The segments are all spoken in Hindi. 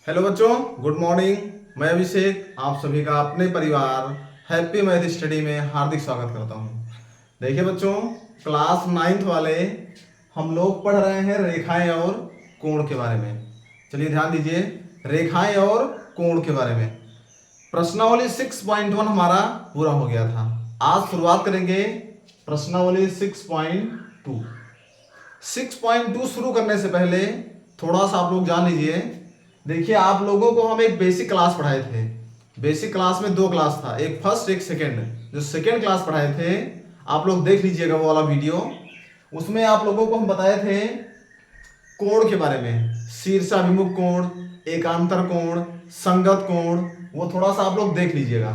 हेलो बच्चों, गुड मॉर्निंग। मैं अभिषेक आप सभी का अपने परिवार हैप्पी मैथ स्टडी में हार्दिक स्वागत करता हूं। देखिए बच्चों, क्लास 9th वाले हम लोग पढ़ रहे हैं रेखाएं और कोण के बारे में। चलिए ध्यान दीजिए, रेखाएं और कोण के बारे में। प्रश्नावली 6.1 हमारा पूरा हो गया था। आज शुरुआत करेंगे प्रश्नावली 6.2। 6.2 शुरू करने से पहले थोड़ा सा आप लोग जान लीजिए। देखिए, आप लोगों को हम एक बेसिक क्लास पढ़ाए थे। बेसिक क्लास में दो क्लास था, एक फर्स्ट एक सेकंड। जो सेकंड क्लास पढ़ाए थे आप लोग देख लीजिएगा वो वाला वीडियो। उसमें आप लोगों को हम बताए थे कोण के बारे में, शीर्षाभिमुख कोण, एकांतर कोण, संगत कोण। वो थोड़ा सा आप लोग देख लीजिएगा।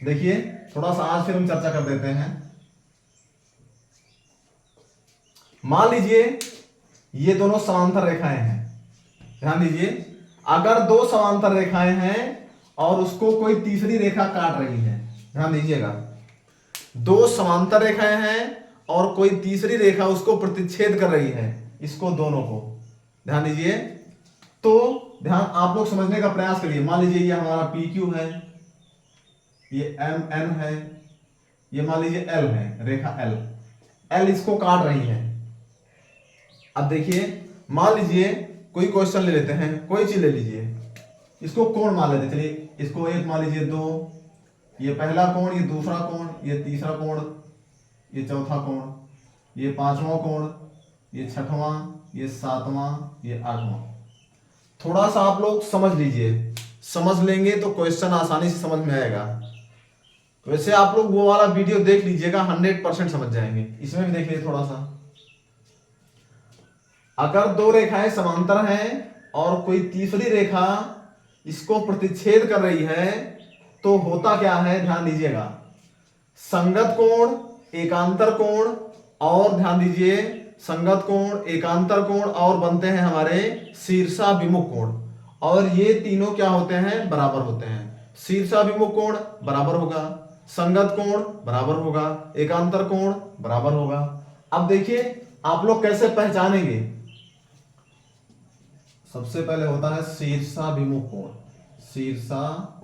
देखिए थोड़ा सा आज फिर हम चर्चा कर देते हैं। मान लीजिए ये दोनों समांतर रेखाएं हैं। ध्यान दीजिए, अगर दो समांतर रेखाएं हैं और उसको कोई तीसरी रेखा काट रही है, ध्यान दीजिएगा, दो समांतर रेखाएं हैं और कोई तीसरी रेखा उसको प्रतिच्छेद कर रही है, इसको दोनों को ध्यान दीजिए। तो ध्यान आप लोग समझने का प्रयास करिए। मान लीजिए ये हमारा पी क्यू है, ये एम एन है, ये मान लीजिए एल है, रेखा एल एल इसको काट रही है। अब देखिए, मान लीजिए कोई क्वेश्चन ले लेते हैं, कोई चीज ले लीजिए, इसको कोण मान लेते हैं। चलिए इसको एक मान लीजिए, दो, ये पहला कोण, ये दूसरा कोण, ये तीसरा कोण, ये चौथा कोण, ये पांचवा कोण, ये छठवां, ये सातवां, ये आठवां। थोड़ा सा आप लोग समझ लीजिए, समझ लेंगे तो क्वेश्चन आसानी से समझ में आएगा। वैसे आप लोग वो वाला वीडियो देख लीजिएगा, 100% समझ जाएंगे। इसमें भी देख लीजिए थोड़ा सा। अगर दो रेखाएं समांतर हैं और कोई तीसरी रेखा इसको प्रतिच्छेद कर रही है तो होता क्या है, ध्यान दीजिएगा। संगत कोण, एकांतर कोण और ध्यान दीजिए, संगत कोण, एकांतर कोण और बनते हैं हमारे शीर्षाभिमुख कोण। और ये तीनों क्या होते हैं, बराबर होते हैं। शीर्षाभिमुख कोण बराबर होगा, संगत कोण बराबर होगा, एकांतर कोण बराबर होगा। अब देखिए आप लोग कैसे पहचानेंगे। सबसे पहले होता है शीर्षाभिमुख कोण, शीर्षाभिमुख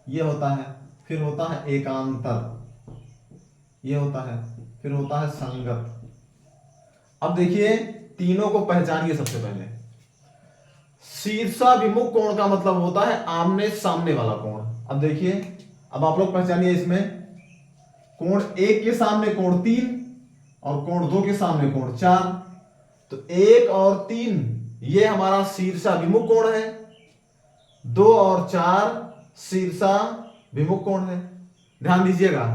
ये होता है। फिर होता है एकांतर, ये होता है। फिर होता है संगत। अब देखिए तीनों को पहचानिए। सबसे पहले शीर्षाभिमुख कोण का मतलब होता है आमने सामने वाला कोण। अब देखिए, अब आप लोग पहचानिए। इसमें कोण एक के सामने कोण 3 और कोण 2 के सामने कोण 4। तो 1 और 3 ये हमारा शीर्षाभिमुख कोण है, 2 और 4 शीर्षाभिमुख कोण है। ध्यान दीजिएगा,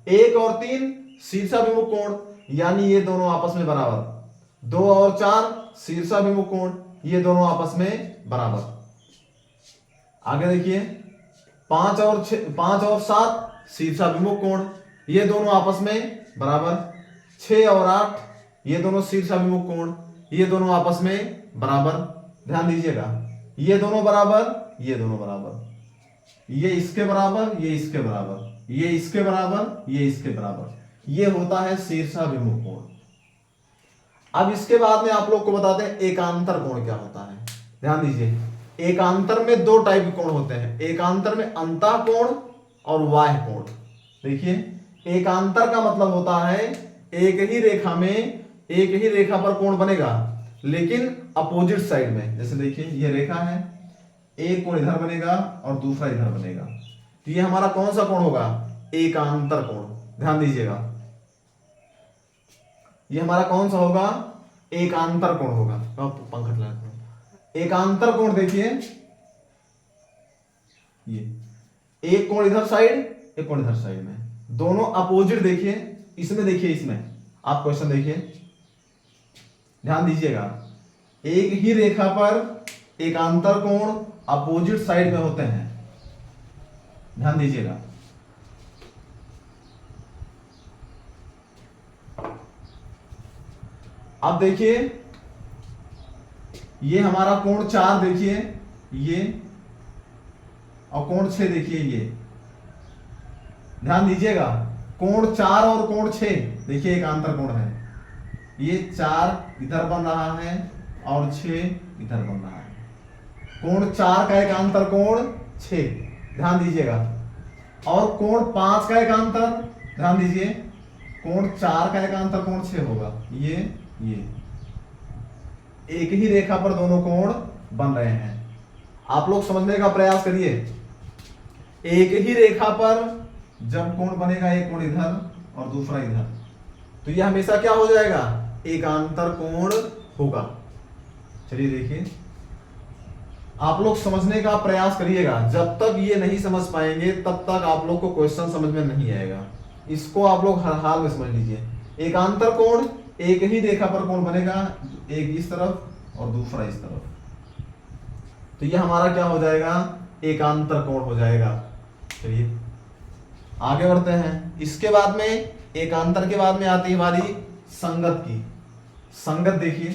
1 और 3 शीर्षाभिमुख कोण, यानी ये दोनों आपस में बराबर। 2 और 4 शीर्षाभिमुख कोण, ये दोनों आपस में बराबर। आगे देखिए, 5 और 7 शीर्षाभिमुख कोण, ये दोनों आपस में बराबर। 6 और 8 ये दोनों शीर्षाभिमुख कोण, ये दोनों आपस में बराबर। ध्यान दीजिएगा, ये दोनों बराबर, ये दोनों बराबर, ये इसके बराबर, ये इसके बराबर, ये इसके बराबर, ये इसके बराबर। ये होता है शीर्षाभिमुख कोण। अब इसके बाद में आप लोग को बताते हैं एकांतर कोण क्या होता है। ध्यान दीजिए, एकांतर में दो टाइप के कोण होते हैं। एकांतर में अंतः कोण और बाह्य कोण। देखिए, एकांतर का मतलब होता है एक ही रेखा में, एक ही रेखा पर कोण बनेगा लेकिन अपोजिट साइड में। जैसे देखिए ये रेखा है, एक कोण इधर बनेगा और दूसरा इधर बनेगा, तो ये हमारा कौन सा कोण होगा, एकांतर कोण। ध्यान दीजिएगा, ये हमारा कौन सा होगा, एकांतर कोण होगा। पंखा चला, एकांतर कोण देखिए, ये एक कोण इधर साइड, एक कोण इधर साइड में, दोनों अपोजिट। देखिए इसमें, देखिए इसमें आप क्वेश्चन देखिए, ध्यान दीजिएगा, एक ही रेखा पर एकांतर कोण अपोजिट साइड में होते हैं। ध्यान दीजिएगा, अब देखिए ये हमारा कोण 4 देखिए ये, और कोण 6 देखिए ये। ध्यान दीजिएगा, कोण 4 और कोण 6 देखिए एकांतर कोण है। ये 4 इधर बन रहा है और 6 इधर बन रहा है। कोण 4 का एकांतर कोण 6, ध्यान दीजिएगा। और कोण 5 का एकांतर, ध्यान दीजिए, कोण 4 का एकांतर कोण 6 होगा। ये एक ही रेखा पर दोनों कोण बन रहे हैं। आप लोग समझने का प्रयास करिए। एक ही रेखा पर जब कोण बनेगा, एक कोण इधर और दूसरा इधर, तो ये हमेशा क्या हो जाएगा, एकांतर कोण होगा। चलिए देखिए, आप लोग समझने का प्रयास करिएगा। जब तक ये नहीं समझ पाएंगे तब तक आप लोग को क्वेश्चन समझ में नहीं आएगा। इसको आप लोग हर हाल में समझ लीजिए। एकांतर कोण, एक ही रेखा पर कोण बनेगा, एक इस तरफ और दूसरा इस तरफ, तो ये हमारा क्या हो जाएगा, एकांतर कोण हो जाएगा। चलिए आगे बढ़ते हैं। इसके बाद में, एकांतर के बाद में आती है हमारी संगत की। संगत देखिए,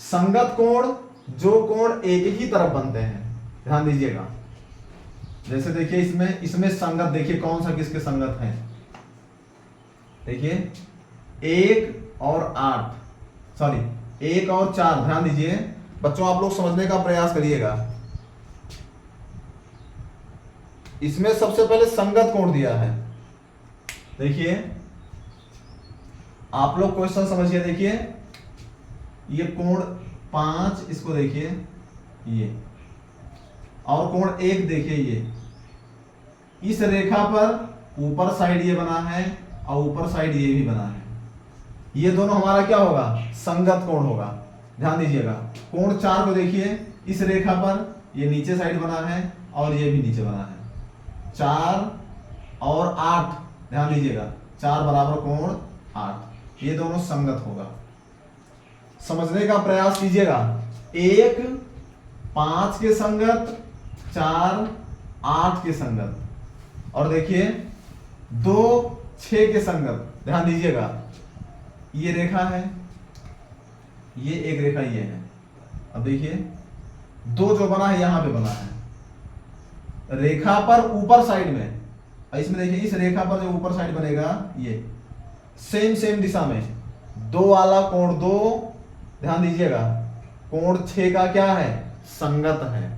संगत कोण, जो कोण एक ही तरफ बनते हैं, ध्यान दीजिएगा। जैसे देखिए इसमें संगत देखिए कौन सा किसके संगत है। देखिए 1 और 8, सॉरी 1 और 4, ध्यान दीजिए बच्चों, आप लोग समझने का प्रयास करिएगा। इसमें सबसे पहले संगत कोण दिया है। देखिए आप लोग क्वेश्चन समझिए। देखिए ये कोण 5, इसको देखिए ये, और कोण 1 देखिए ये। इस रेखा पर ऊपर साइड ये बना है और ऊपर साइड ये भी बना है। ये दोनों हमारा क्या होगा, संगत कोण होगा। ध्यान दीजिएगा, कोण 4 को देखिए, इस रेखा पर ये नीचे साइड बना है और ये भी नीचे बना है। 4 और 8, ध्यान दीजिएगा, 4 बराबर कोण 8, ये दोनों संगत होगा। समझने का प्रयास कीजिएगा। 1 5 के संगत, 4 8 के संगत, और देखिए 2 6 के संगत। ध्यान दीजिएगा, ये रेखा है, ये एक रेखा ये है। अब देखिए 2 जो बना है यहां पे बना है रेखा पर ऊपर साइड में, इसमें देखिए इस रेखा पर जो ऊपर साइड बनेगा ये सेम दिशा में 2 वाला कोण 2, ध्यान दीजिएगा, कोण 6 का क्या है, संगत है।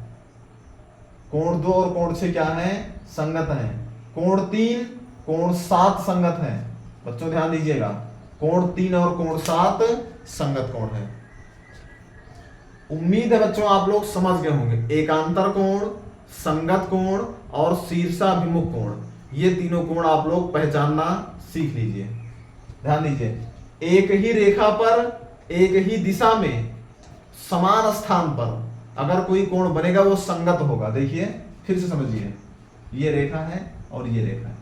कोण 2 और कोण 6 क्या है, संगत है। कोण 3 कोण 7 संगत है। बच्चों ध्यान दीजिएगा, कोण 3 और कोण 7 संगत कोण है। उम्मीद है बच्चों आप लोग समझ गए होंगे। एकांतर कोण, संगत कोण और शीर्षाभिमुख कोण, ये तीनों कोण आप लोग पहचानना सीख लीजिए। ध्यान दीजिए, एक ही रेखा पर एक ही दिशा में समान स्थान पर अगर कोई कोण बनेगा वो संगत होगा। देखिए फिर से समझिए, ये रेखा है और ये रेखा है,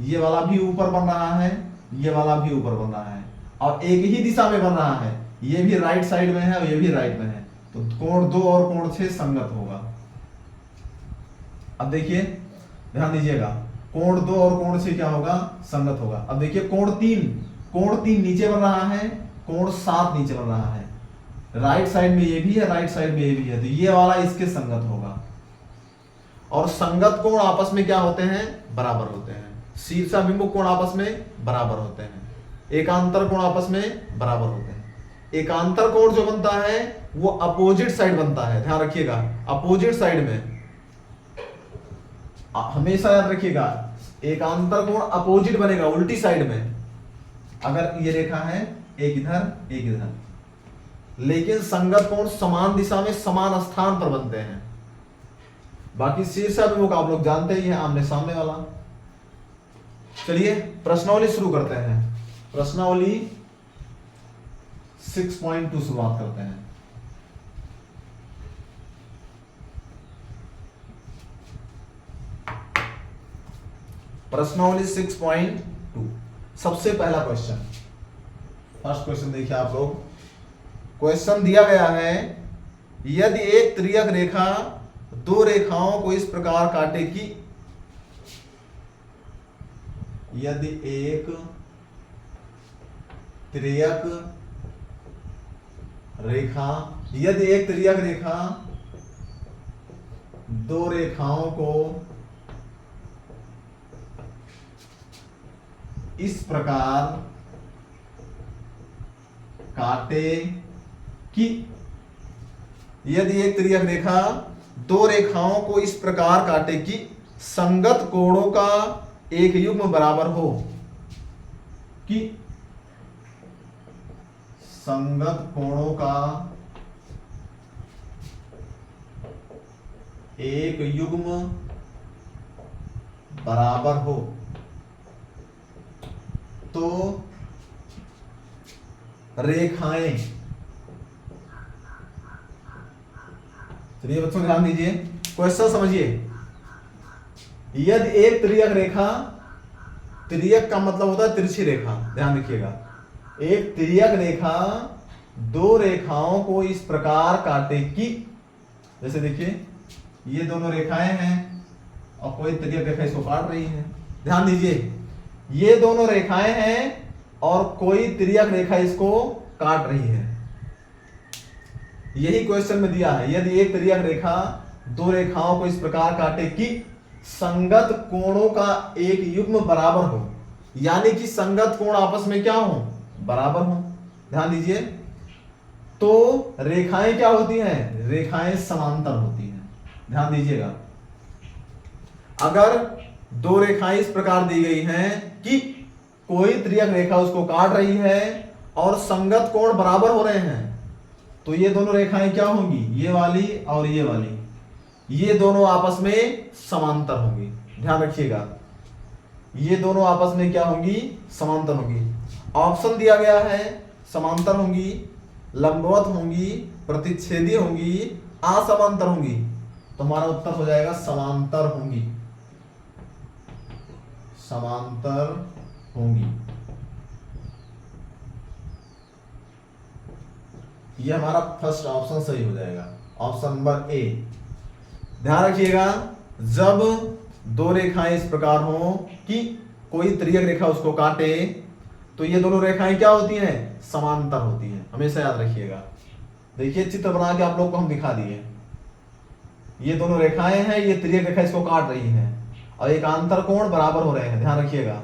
ये वाला भी ऊपर बन रहा है, ये वाला भी ऊपर बन रहा है, और एक ही दिशा में बन रहा है। ये भी राइट साइड में है और ये भी राइट में है, तो कोण 2 और कोण 6 संगत होगा। अब देखिए ध्यान दीजिएगा, कोण 2 और कोण 6 क्या होगा, संगत होगा। अब देखिए कोण 3 नीचे बन रहा है, कोण 7 नीचे बन रहा है, राइट साइड में ये भी है, राइट साइड में ये भी है, तो ये वाला इसके संगत होगा। और संगत कोण आपस में क्या होते हैं, बराबर होते हैं। शीर्षाभिमुख कोण आपस में बराबर होते हैं, एकांतर कोण आपस में बराबर होते हैं। एकांतर कोण जो बनता है वो अपोजिट साइड बनता है, ध्यान रखिएगा, अपोजिट साइड में हमेशा याद रखिएगा, एकांतर कोण अपोजिट बनेगा, उल्टी साइड में। अगर ये रेखा है, एक इधर एक इधर, लेकिन संगत कोण समान दिशा में समान स्थान पर बनते हैं। बाकी शीर्षाभिमुख आप लोग जानते ही हैं, आमने सामने वाला। चलिए प्रश्नावली शुरू करते हैं। प्रश्नावली 6.2 शुरुआत करते हैं। प्रश्नावली 6.2, सबसे पहला क्वेश्चन, फर्स्ट क्वेश्चन देखिए आप लोग। क्वेश्चन दिया गया है, यदि एक त्रियक रेखा 2 रेखाओं को इस प्रकार काटेगी, यदि एक त्रियक रेखा 2 रेखाओं को इस प्रकार काटे कि यदि एक तिर्यक रेखा दो रेखाओं को इस प्रकार काटे कि संगत कोणों का एक युग्म बराबर हो, कि संगत कोणों का एक युग्म बराबर हो, तो रेखाएं, चलिए बच्चों ध्यान दीजिए, क्वेश्चन समझिए। यदि एक तिर्यक रेखा, तिर्यक का मतलब होता है तिरछी रेखा, ध्यान रखिएगा, एक तिर्यक रेखा दो रेखाओं को इस प्रकार काटे कि, जैसे देखिए ये दोनों रेखाएं हैं और कोई तिर्यक रेखा इसको काट रही है, ध्यान दीजिए ये दोनों रेखाएं हैं और कोई तिर्यक रेखा इसको काट रही है, यही क्वेश्चन में दिया है। यदि एक तिर्यक रेखा दो रेखाओं को इस प्रकार काटे कि संगत कोणों का एक युग्म बराबर हो, यानी कि संगत कोण आपस में क्या हो, बराबर हो, ध्यान दीजिए, तो रेखाएं क्या होती हैं, रेखाएं समांतर होती हैं, ध्यान दीजिएगा। अगर दो रेखाएं इस प्रकार दी गई हैं कि कोई तिर्यक रेखा उसको काट रही है और संगत कोण बराबर हो रहे हैं, तो ये दोनों रेखाएं क्या होंगी, ये वाली और ये वाली, ये दोनों आपस में समांतर होंगी, ध्यान रखिएगा, ये दोनों आपस में क्या होंगी, समांतर होंगी। ऑप्शन दिया गया है समांतर होंगी, लंबवत होंगी, प्रतिच्छेदी होंगी, असमांतर होंगी, तो हमारा उत्तर हो जाएगा समांतर होंगी, समांतर होंगी। ये हमारा फर्स्ट ऑप्शन सही हो जाएगा, ऑप्शन नंबर ए। ध्यान रखिएगा, जब दो रेखाएं इस प्रकार हो कि कोई तिर्यक रेखा उसको काटे, तो ये दोनों रेखाएं क्या होती हैं, समांतर होती हैं, हमेशा याद रखिएगा। देखिए चित्र बना के आप लोग को हम दिखा दिए, ये दोनों रेखाएं हैं, ये तिर्यक रेखा इसको काट रही है और एक आंतर कोण बराबर हो रहे हैं, ध्यान रखिएगा,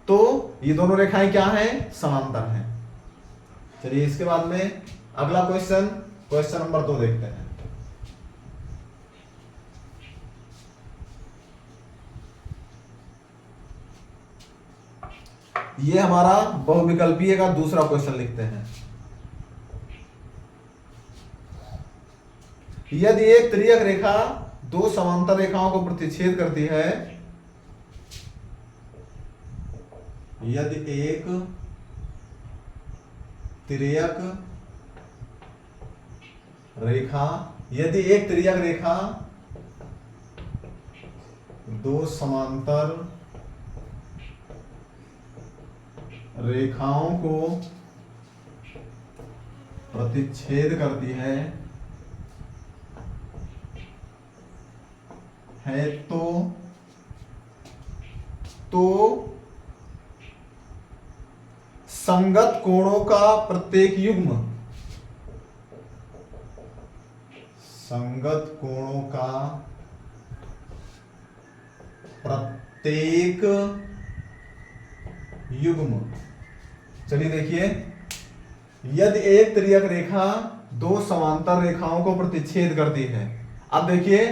तो ये दोनों रेखाएं क्या हैं, समांतर हैं। चलिए इसके बाद में अगला क्वेश्चन, क्वेश्चन नंबर 2 देखते हैं। ये हमारा बहुविकल्पीय का दूसरा क्वेश्चन लिखते हैं। यदि एक तिर्यक रेखा दो समांतर रेखाओं को प्रतिच्छेद करती है, यदि एक तिर्यक रेखा, यदि एक तिर्यक रेखा दो समांतर रेखाओं को प्रतिच्छेद करती है तो संगत कोणों का प्रत्येक युग्म, संगत कोणों का प्रत्येक युग्म, चलिए देखिए, यदि एक तिर्यक रेखा दो समांतर रेखाओं को प्रतिच्छेद करती है, अब देखिए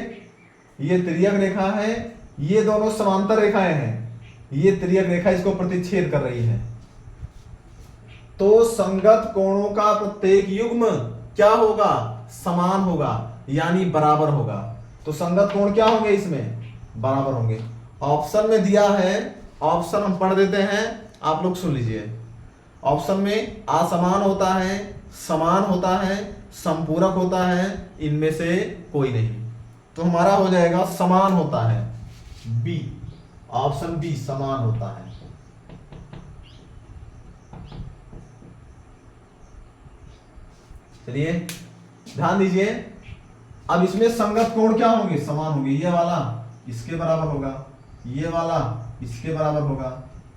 ये तिर्यक रेखा है, ये दोनों समांतर रेखाएं हैं, ये तिर्यक रेखा इसको प्रतिच्छेद कर रही है, तो संगत कोणों का प्रत्येक युग्म क्या होगा, समान होगा, यानी बराबर होगा, तो संगत कोण क्या होंगे, इसमें बराबर होंगे। ऑप्शन में दिया है, ऑप्शन हम पढ़ देते हैं, आप लोग सुन लीजिए। ऑप्शन में असमान होता है, समान होता है, संपूरक होता है, इनमें से कोई नहीं, तो हमारा हो जाएगा समान होता है, बी, ऑप्शन बी समान होता है। चलिए ध्यान दीजिए, अब इसमें संगत कोण क्या होंगे, समान होंगे, ये वाला इसके बराबर होगा, ये वाला इसके बराबर होगा,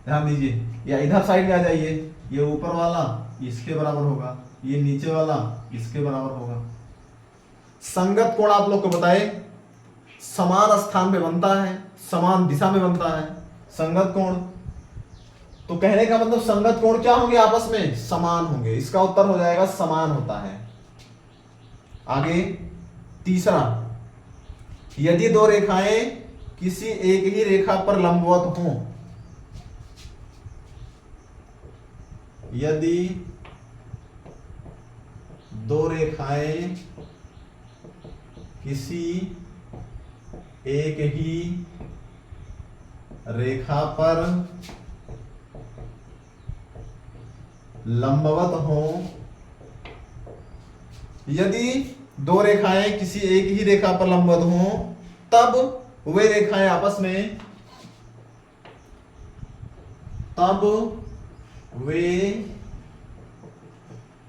ध्यान दीजिए, या इधर साइड में आ जाइए, ये ऊपर वाला इसके बराबर होगा, ये नीचे वाला इसके बराबर होगा। संगत कोण आप लोग को बताए समान स्थान पे बनता है, समान दिशा में बनता है। संगत कोण तो कहने का मतलब संगत कोण क्या होंगे, आपस में समान होंगे। इसका उत्तर हो जाएगा समान होता है। आगे तीसरा, यदि दो रेखाएं किसी एक ही रेखा पर लंबवत हों, यदि दो रेखाएं किसी एक ही रेखा पर लंबवत हों, यदि दो रेखाएं किसी एक ही रेखा पर लंबवत हों, तब वे रेखाएं आपस में, तब वे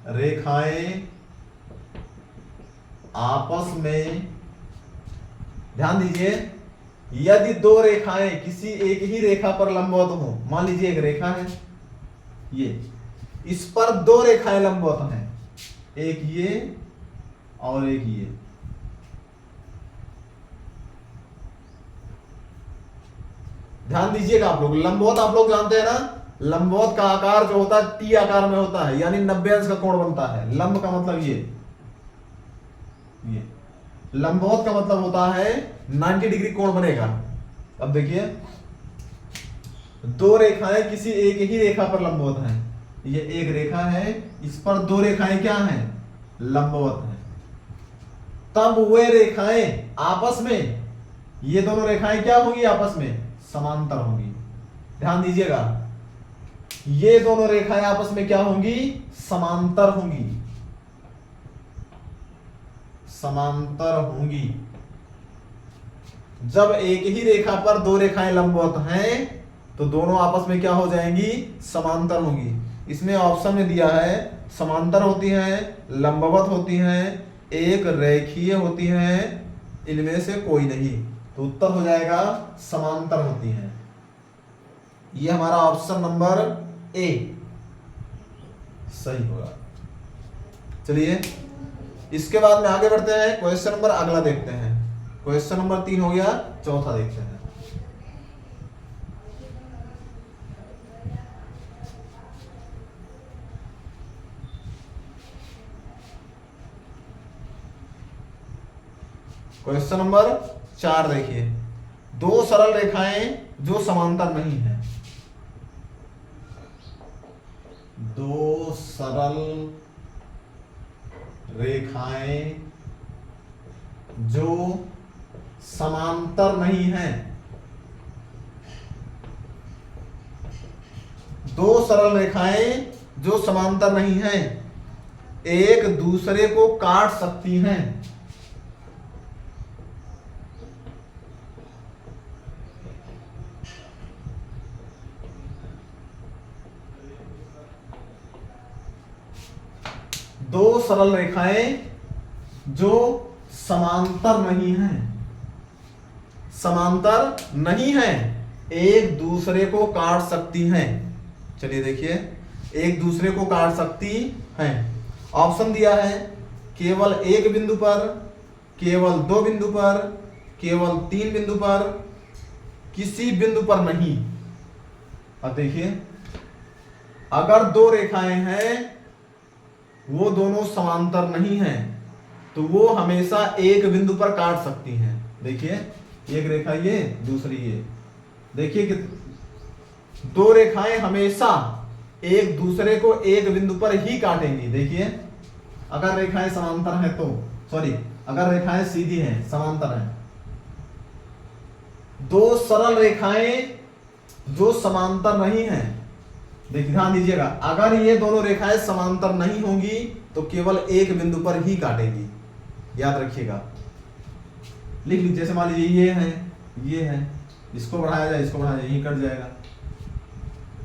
रेखाएं आपस में, ध्यान दीजिए, यदि दो रेखाएं किसी एक ही रेखा पर लंबवत हो, मान लीजिए एक रेखा है, ये, इस पर दो रेखाएं लंबवत हैं, एक ये और एक ये। ध्यान दीजिएगा आप लोग, लंबवत आप लोग जानते हैं ना, लंबवत का आकार जो होता है टी आकार में होता है, यानी 90 अंश का कोण बनता है। लंब का मतलब ये लंबवत का मतलब होता है 90 डिग्री कोण बनेगा। अब देखिए, दो रेखाएं किसी एक ही रेखा पर लंबवत हैं, ये एक रेखा है, इस पर दो रेखाएं क्या हैं, लंबवत हैं, तब वे रेखाएं आपस में, ये दोनों रेखाएं क्या होंगी, आपस में समांतर होंगी। ध्यान दीजिएगा, ये दोनों रेखाएं आपस में क्या होंगी, समांतर होंगी, समांतर होंगी। जब एक ही रेखा पर दो रेखाएं लंबवत हैं तो दोनों आपस में क्या हो जाएंगी, समांतर होंगी। इसमें ऑप्शन में दिया है समांतर होती हैं, लंबवत होती हैं, एक रेखीय होती हैं, इनमें से कोई नहीं। तो उत्तर हो जाएगा समांतर होती हैं। यह हमारा ऑप्शन नंबर ए सही होगा। चलिए इसके बाद में आगे बढ़ते हैं, क्वेश्चन नंबर अगला देखते हैं। क्वेश्चन नंबर 3 हो गया, चौथा देखते हैं। क्वेश्चन नंबर 4 देखिए, दो सरल रेखाएं जो समांतर नहीं है, दो सरल रेखाएं जो समांतर नहीं हैं, दो सरल रेखाएं जो समांतर नहीं हैं, एक दूसरे को काट सकती हैं। दो सरल रेखाएं जो समांतर नहीं हैं, समांतर नहीं हैं, एक दूसरे को काट सकती हैं। चलिए देखिए, एक दूसरे को काट सकती हैं। ऑप्शन दिया है केवल एक बिंदु पर, केवल दो बिंदु पर, केवल तीन बिंदु पर, किसी बिंदु पर नहीं। अब देखिए, अगर दो रेखाएं हैं वो दोनों समांतर नहीं हैं तो वो हमेशा एक बिंदु पर काट सकती हैं। देखिए, एक रेखा ये, दूसरी ये। देखिए कि दो रेखाएं हमेशा एक दूसरे को एक बिंदु पर ही काटेंगी। देखिए, अगर रेखाएं समांतर हैं तो, सॉरी, अगर रेखाएं सीधी हैं, समांतर हैं, दो सरल रेखाएं जो समांतर नहीं हैं, देखिए ध्यान दीजिएगा, अगर ये दोनों रेखाएं समांतर नहीं होंगी तो केवल एक बिंदु पर ही काटेगी। याद रखिएगा, लिख लीजिए। जैसे मान लीजिए ये है, ये है, इसको बढ़ाया जाए, इसको बढ़ाया जाए, यही कट जाएगा।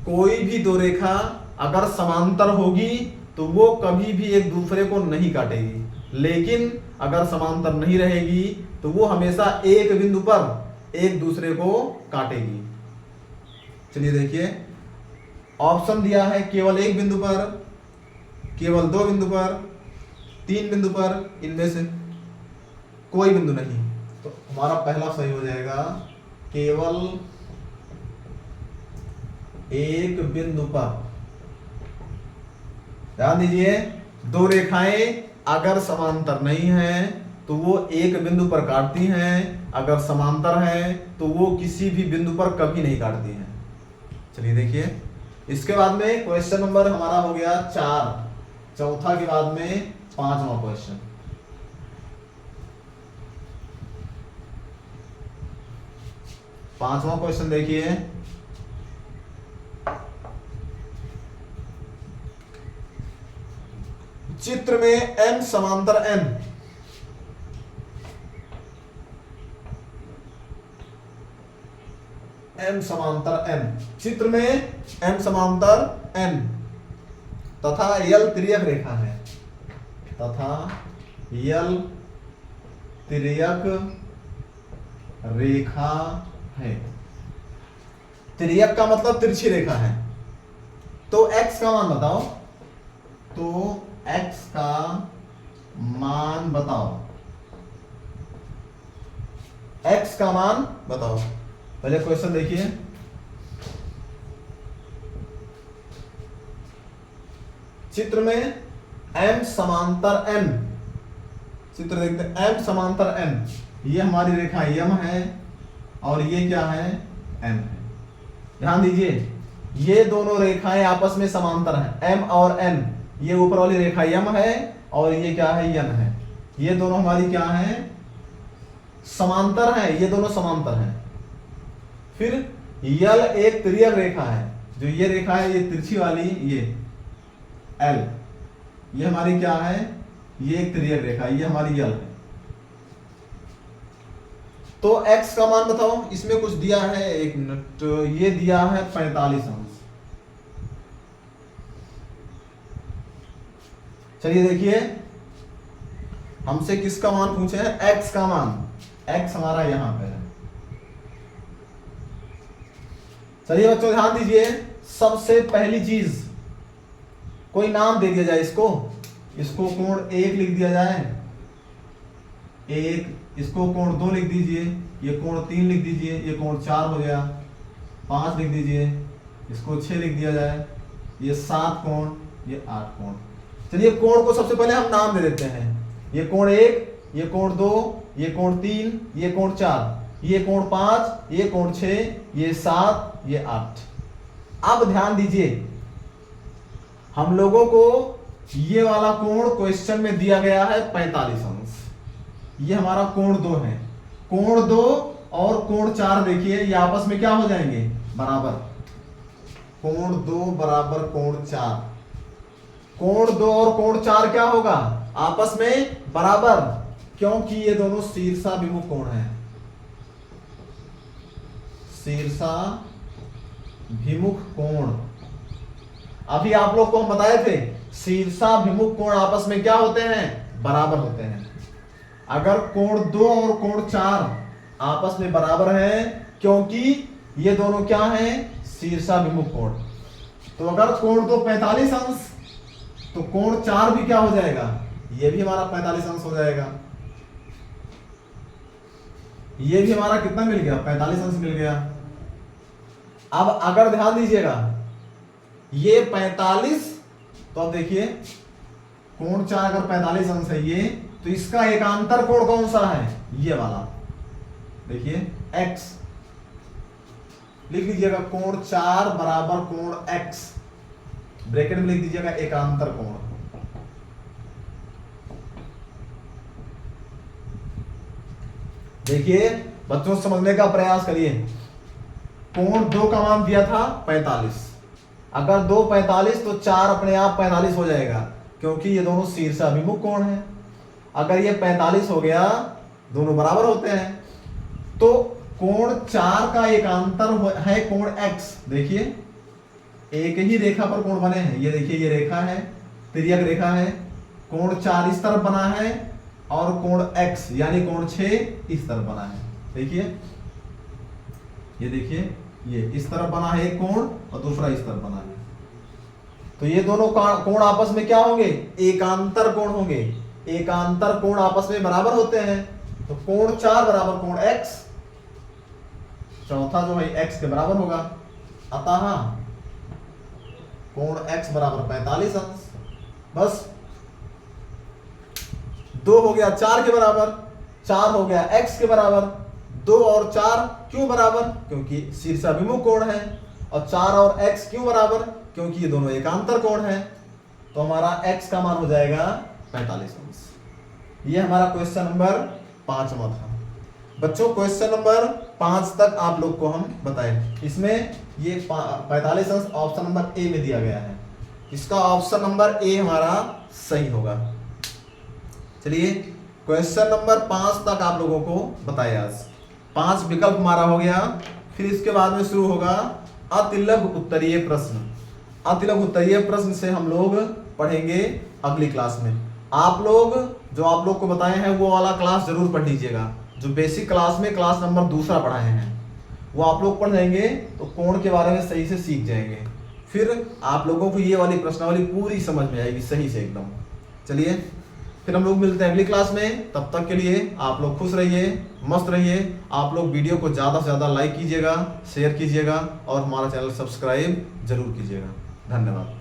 कोई भी दो रेखा अगर समांतर होगी तो वो कभी भी एक दूसरे को नहीं काटेगी, लेकिन अगर समांतर नहीं रहेगी तो वो हमेशा एक बिंदु पर एक दूसरे को काटेगी। चलिए देखिए, ऑप्शन दिया है केवल एक बिंदु पर, केवल दो बिंदु पर, तीन बिंदु पर, इनमें से कोई बिंदु नहीं। तो हमारा पहला सही हो जाएगा केवल एक बिंदु पर, ध्यान दीजिए, दो रेखाएं अगर समांतर नहीं है तो वो एक बिंदु पर काटती हैं, अगर समांतर है तो वो किसी भी बिंदु पर कभी नहीं काटती हैं। चलिए देखिए, इसके बाद में क्वेश्चन नंबर हमारा हो गया 4, चौथा के बाद में 5वां क्वेश्चन। पांचवा क्वेश्चन देखिए, चित्र में m समांतर n, m समांतर n, चित्र में m समांतर n तथा l तिर्यक रेखा है, तथा l तिर्यक रेखा है। तिर्यक का मतलब तिरछी रेखा है। तो x का मान बताओ, तो x का मान बताओ, x का मान बताओ। पहले क्वेश्चन देखिए, चित्र में m समांतर n, चित्र देखते हैं, m समांतर n, ये हमारी रेखा m है और ये क्या है, n है। ध्यान दीजिए, ये दोनों रेखाएं आपस में समांतर हैं, m और n, ये ऊपर वाली रेखा m है और ये क्या है, n है। ये दोनों हमारी क्या है, समांतर है, ये दोनों समांतर हैं। फिर यल एक तिर्यक रेखा है, जो ये रेखा है, ये तिरछी वाली, ये l, ये हमारी क्या है, ये एक तिर्यक रेखा, ये हमारी यल है। तो x का मान बताओ, इसमें कुछ दिया है, एक मिनट, ये दिया है 45 अंश। चलिए देखिए, हमसे किसका मान पूछे हैं, x का मान, x हमारा यहां पे है। चलिए बच्चों ध्यान दीजिए, सबसे पहली चीज, कोई नाम दे दिया जाए इसको, इसको कोण 1 लिख दिया जाए, 1, इसको कोण 2 लिख दीजिए, ये कोण 3 लिख दीजिए, ये कोण 4 हो गया, 5 लिख दीजिए, इसको 6 लिख दिया जाए, ये 7 कोण, ये 8 कोण। चलिए कोण को सबसे पहले हम नाम दे देते हैं, ये कोण 1, ये कोण 2, ये कोण 3, ये कोण 4, ये कोण 5, ये कोण 6, ये 7, ये 8। अब ध्यान दीजिए, हम लोगों को ये वाला कोण क्वेश्चन में दिया गया है 45 अंश, ये हमारा कोण 2 है। कोण 2 और कोण 4 देखिए, ये आपस में क्या हो जाएंगे, बराबर। कोण 2 बराबर कोण 4, कोण 2 और कोण 4 क्या होगा, आपस में बराबर, क्योंकि ये दोनों शीर्षाभिमुख कोण है, शीर्षाभिमुख कोण। अभी आप लोग को हम बताए थे, शीर्षाभिमुख कोण आपस में क्या होते हैं, बराबर होते हैं। अगर कोण 2 और कोण 4 आपस में बराबर है, क्योंकि ये दोनों क्या हैं, शीर्षाभिमुख कोण। तो अगर कोण 2 45 अंश, तो कोण 4 भी क्या हो जाएगा, ये भी हमारा 45 अंश हो जाएगा। ये भी हमारा कितना मिल गया, 45 अंश मिल गया। अब अगर ध्यान दीजिएगा, ये 45, तो अब देखिए कोण 4 अगर 45 अंश है ये, तो इसका एकांतर कोण कौन सा है, ये वाला, देखिए x, लिख लीजिएगा कोण 4 बराबर कोण x, ब्रैकेट में लिख दीजिएगा एकांतर कोण। देखिए बच्चों, समझने का प्रयास करिए, कोण 2 का मान दिया था 45, अगर 2 45 तो 4 अपने आप 45 हो जाएगा, क्योंकि ये दोनों शीर्षाभिमुख कोण है। अगर ये 45 हो गया, दोनों बराबर होते हैं, तो कोण 4 का एकांतर है कोण x। देखिए एक ही रेखा पर कोण बने हैं, ये देखिए ये रेखा है, तिर्यक रेखा है, कोण 4 इस तरफ बना है और कोण x यानी कोण 6 इस तरफ बना है। देखिए ये देखिए, ये इस तरफ बना है एक कोण और दूसरा इस तरफ बना है, तो ये दोनों कोण आपस में क्या होंगे, एकांतर कोण होंगे। एकांतर कोण आपस में बराबर होते हैं, तो कोण 4 बराबर कोण x, चौथा जो है x के बराबर होगा। अतः कोण x बराबर 45 अंश। बस 2 हो गया 4 के बराबर, 4 हो गया x के बराबर, 2 और 4 क्यों बराबर, क्योंकि शीर्षाभिमुख कोण है, और 4 और x क्यों बराबर, क्योंकि ये दोनों एकांतर कोण है। तो हमारा x का मान हो जाएगा 45 अंश। ये हमारा क्वेश्चन नंबर 5 था। बच्चों क्वेश्चन नंबर 5 तक आप लोग को हम बताएं। इसमें ये 45 अंश ऑप्शन नंबर ए में दिया गया है, इसका ऑप्शन नंबर ए हमारा सही होगा। चलिए क्वेश्चन नंबर 5 तक आप लोगों को बताया। आज 5 विकल्प हमारा हो गया। फिर इसके बाद में शुरू होगा अतिलघु उत्तरीय प्रश्न। अतिलघु उत्तरीय प्रश्न से हम लोग पढ़ेंगे अगली क्लास में। आप लोग जो आप लोग को बताए हैं वो वाला क्लास जरूर पढ़ लीजिएगा। जो बेसिक क्लास में क्लास नंबर 2 पढ़ाए हैं वो आप लोग पढ़ लेंगे तो कोण के बारे में सही से सीख जाएंगे। फिर आप लोगों को ये वाली प्रश्नावली पूरी समझ में आएगी सही से एकदम। चलिए फिर हम लोग मिलते हैं अगली क्लास में। तब तक के लिए आप लोग खुश रहिए, मस्त रहिए। आप लोग वीडियो को ज़्यादा से ज़्यादा लाइक कीजिएगा, शेयर कीजिएगा और हमारा चैनल सब्सक्राइब जरूर कीजिएगा। धन्यवाद।